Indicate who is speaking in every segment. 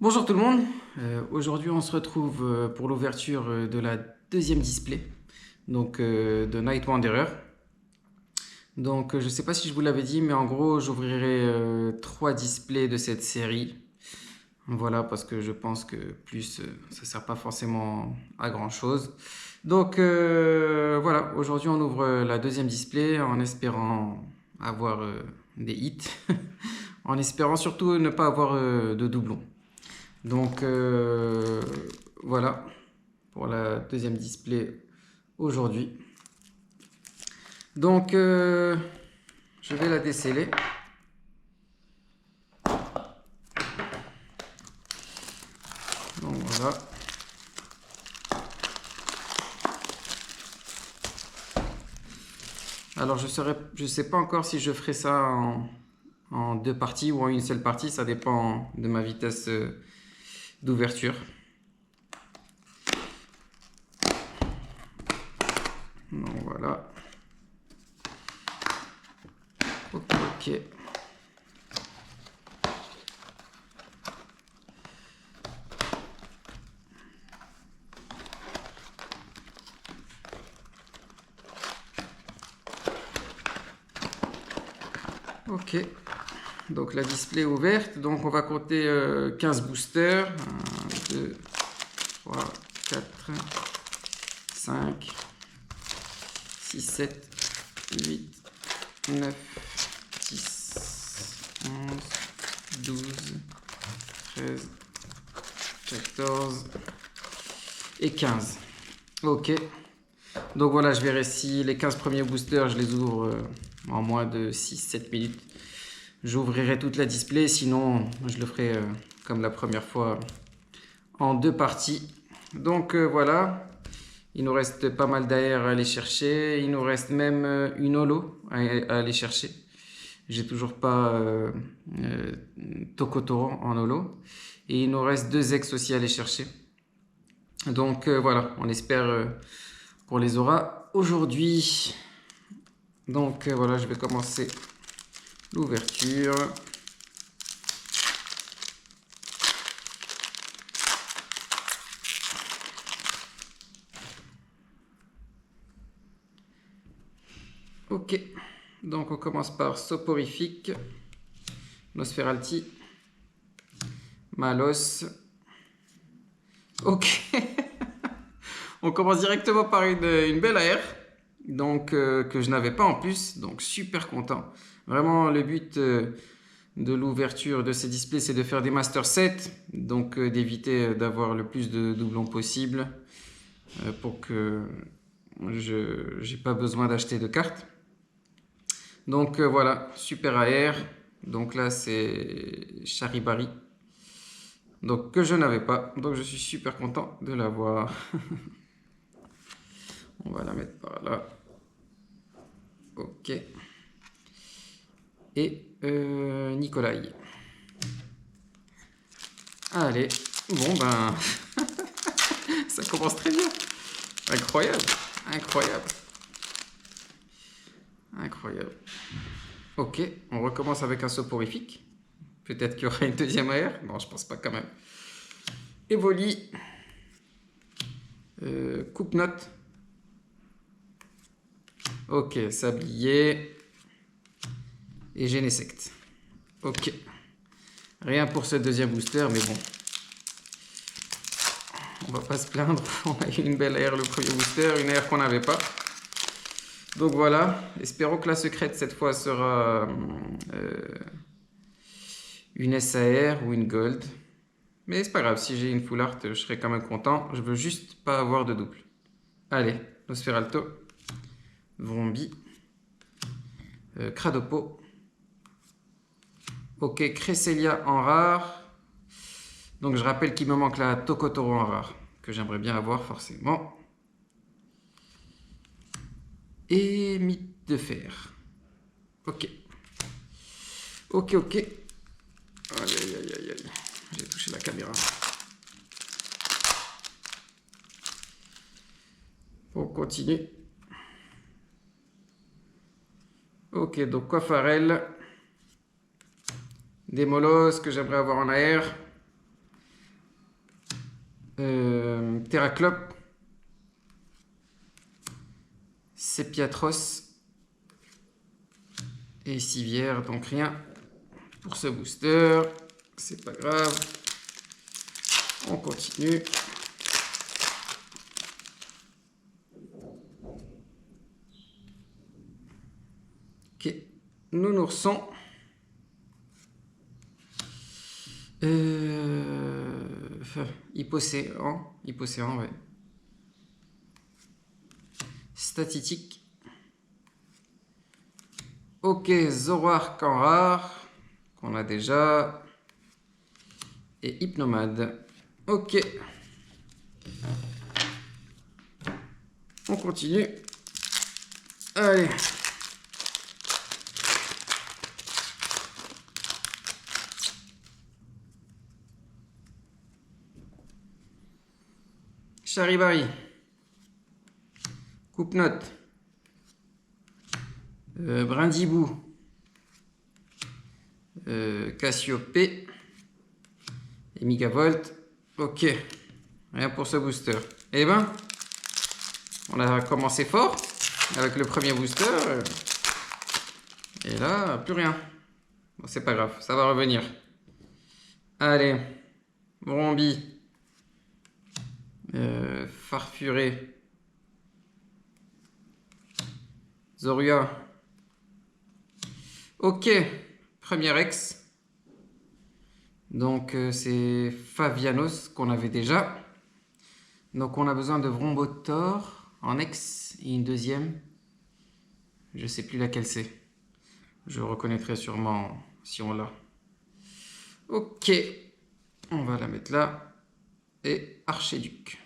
Speaker 1: Bonjour tout le monde. Aujourd'hui on se retrouve pour l'ouverture de la deuxième display de Night Wanderer. Je ne sais pas si je vous l'avais dit, mais en gros j'ouvrirai trois displays de cette série. Voilà, parce que je pense que plus ça sert pas forcément à grand chose. Voilà, aujourd'hui on ouvre la deuxième display en espérant avoir des hits, en espérant surtout ne pas avoir de doublons. Donc euh, voilà pour la deuxième display aujourd'hui. Donc euh, je vais la déceler. Donc voilà. Alors je sais pas encore si je ferai ça en deux parties ou en une seule partie. Ça dépend de ma vitesse d'ouverture. Donc voilà. Ok. Ok. Donc la display est ouverte. Donc on va compter 15 boosters. 1, 2, 3, 4, 5, 6, 7, 8, 9, 10, 11, 12, 13, 14 et 15. Ok. Donc voilà, je verrai si les 15 premiers boosters, je les ouvre en moins de 6-7 minutes. J'ouvrirai toute la display, sinon je le ferai comme la première fois en deux parties. Voilà, il nous reste pas mal d'air à aller chercher. Il nous reste même une holo à aller chercher. J'ai toujours pas Tokotoro en holo. Et il nous reste deux ex aussi à aller chercher. Voilà, on espère qu'on les aura aujourd'hui. Voilà, je vais commencer l'ouverture. Ok, donc on commence par Soporifique, Nosferalti, Malos. Ok, on commence directement par une belle AR, que je n'avais pas en plus, donc super content. Vraiment, le but de l'ouverture de ces displays, c'est de faire des Master 7, d'éviter d'avoir le plus de doublons possible pour que je n'ai pas besoin d'acheter de cartes. Voilà, super AR. Donc là, c'est Charibari. Donc que je n'avais pas. Donc je suis super content de l'avoir. On va la mettre par là. Ok. Et Nikolai. Allez. Bon ben, ça commence très bien. Incroyable. Incroyable. Incroyable. Ok, on recommence avec un soporifique. Peut-être qu'il y aura une deuxième AR. Non, je pense pas quand même. Evoli. Coupe-note. Ok, sablier. Et Genesect. Ok. Rien pour ce deuxième booster, mais bon. On va pas se plaindre. On a eu une belle air le premier booster, une air qu'on n'avait pas. Donc voilà. Espérons que la secrète cette fois sera une SAR ou une Gold. Mais c'est pas grave, si j'ai une full art, je serai quand même content. Je veux juste pas avoir de double. Allez, Nosferalto. Vrombi. Cradopo. Ok, Cresselia en rare. Donc je rappelle qu'il me manque la Tokotoro en rare, que j'aimerais bien avoir forcément. Et mythe de fer. Ok. Ok, ok. Aïe, aïe, aïe, aïe, aïe. J'ai touché la caméra. On continue. Ok, donc Coiffarel. Des molosses que j'aimerais avoir en air. Terraclope. Sepiatros. Et Civière, donc rien pour ce booster. C'est pas grave. On continue. Ok. Nounourson. Hypocéan. Hypocéan, ouais. Statistique. Ok, Zoroark en rare. Qu'on a déjà. Et Hypnomade. Ok. On continue. Allez. Charibari. Coupe-note. Brindibou. Cassiopée. Et Megavolt. Ok. Rien pour ce booster. Eh ben, on a commencé fort avec le premier booster. Et là, plus rien. Bon, c'est pas grave, ça va revenir. Allez. Brombi. Farfuré. Zorua. Ok. Premier ex. Donc c'est Favianos qu'on avait déjà. Donc on a besoin de Vrombotor en ex et une deuxième. Je sais plus laquelle c'est. Je reconnaîtrai sûrement si on l'a. Ok. On va la mettre là. Et Archiduc.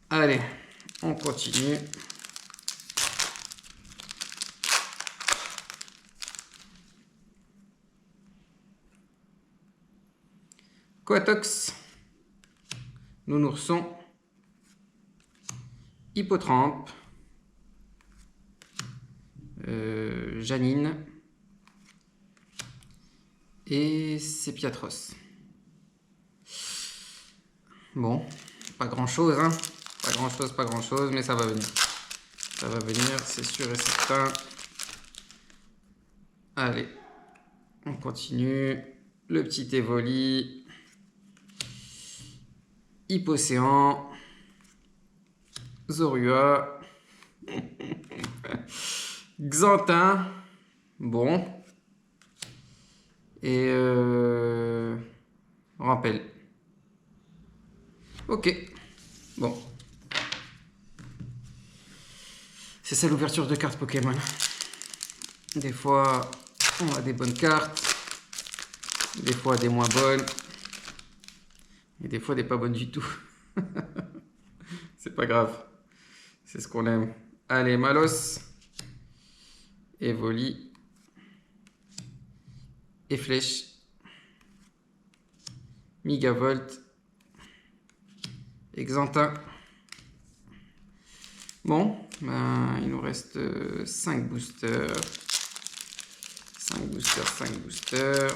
Speaker 1: Allez, on continue. Quatox. Nounourson. Hippotrampe. Janine. Et Sepiatros. Bon, pas grand chose, hein. Pas grand chose, mais ça va venir. Ça va venir, c'est sûr et certain. Allez, on continue. Le petit Evoli. Hypocéan. Zorua. Xantin. Bon. Et Rampel. Ok. Bon. C'est ça l'ouverture de cartes Pokémon. Des fois, on a des bonnes cartes. Des fois, des moins bonnes. Et des fois, des pas bonnes du tout. C'est pas grave. C'est ce qu'on aime. Allez, Malos. Evoli. Et Flèche. Megavolt. Exantin. Bon, ben, il nous reste 5 boosters. 5 boosters, 5 boosters.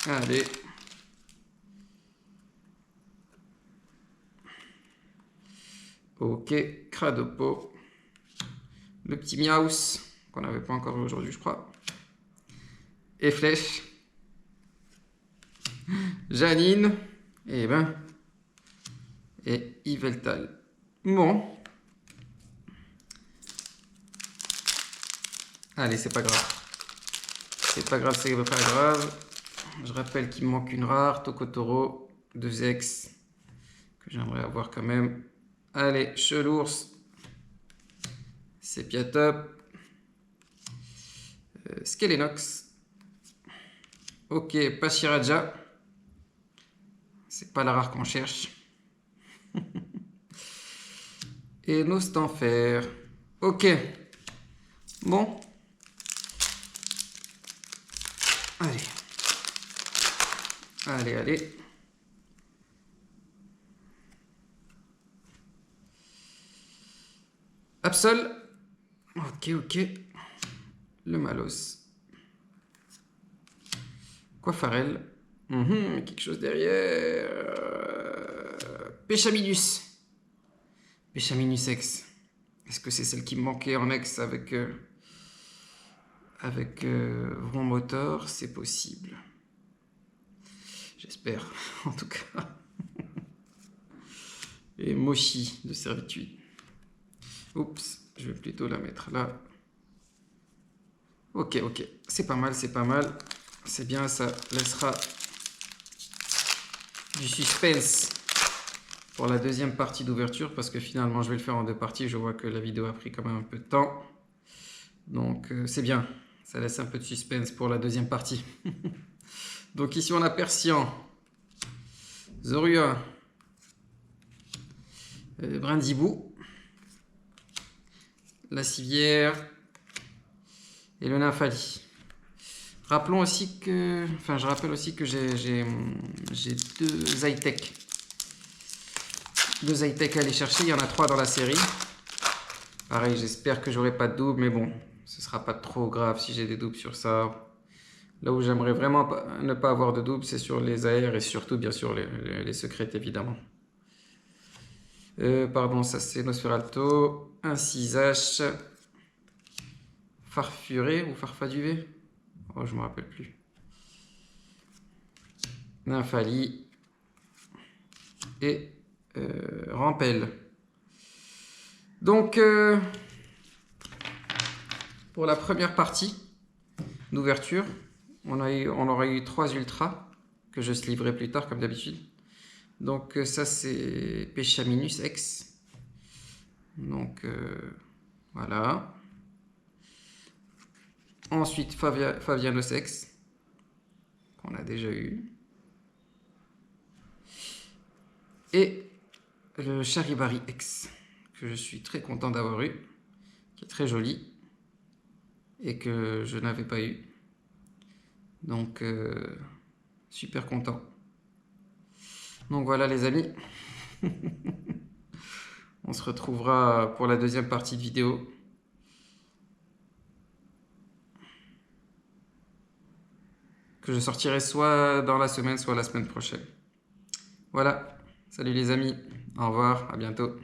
Speaker 1: Allez. Ok, Cradopo. Le petit Miaus, qu'on n'avait pas encore eu aujourd'hui, je crois. Et Flèche. Janine. Et ben. Et Yveltal. Bon. Allez, c'est pas grave. C'est pas grave, c'est pas grave. Je rappelle qu'il me manque une rare. Tokotoro. 2 ex. Que j'aimerais avoir quand même. Allez, Chelours. Sepiatop. Skelenox. Ok, Pachiraja. C'est pas la rare qu'on cherche. Et Nostanfer. Ok. Bon. Allez. Allez, allez. Absol. Ok, ok. Le Malos. Coiffarel. Quelque chose derrière. Péchaminus. Péchaminus X. Est-ce que c'est celle qui me manquait en X avec Vroom Motor? C'est possible. J'espère, en tout cas. Et Mochi de servitude. Oups, je vais plutôt la mettre là. Ok, c'est pas mal, c'est pas mal. C'est bien, ça laissera du suspense pour la deuxième partie d'ouverture, parce que finalement je vais le faire en deux parties. Je vois que la vidéo a pris quand même un peu de temps. Donc c'est bien, ça laisse un peu de suspense pour la deuxième partie. Donc ici on a Persian, Zorua, Brindibou, la Civière et le Nymphali. Rappelons aussi que, enfin, je rappelle aussi que j'ai deux Zytec. Deux Zytec à aller chercher. Il y en a 3 dans la série. Pareil, j'espère que j'aurai pas de double, mais bon, ce sera pas trop grave si j'ai des doubles sur ça. Là où j'aimerais vraiment ne pas avoir de double, c'est sur les AR et surtout, bien sûr, les secrètes, évidemment. Pardon, ça c'est Nosferalto. Un 6H. Farfuré ou Farfaduvé? Oh, je me rappelle plus. Nymphali et Rampel. Donc, pour la première partie d'ouverture, on aura eu 3 ultras que je livrerai plus tard, comme d'habitude. Donc, ça c'est Péchaminus X. Donc, voilà. Ensuite, Fabianos X, qu'on a déjà eu. Et le Charibari X, que je suis très content d'avoir eu, qui est très joli, et que je n'avais pas eu. Donc, super content. Donc voilà les amis. On se retrouvera pour la deuxième partie de vidéo. Que je sortirai soit dans la semaine, soit la semaine prochaine. Voilà. Salut les amis. Au revoir. À bientôt.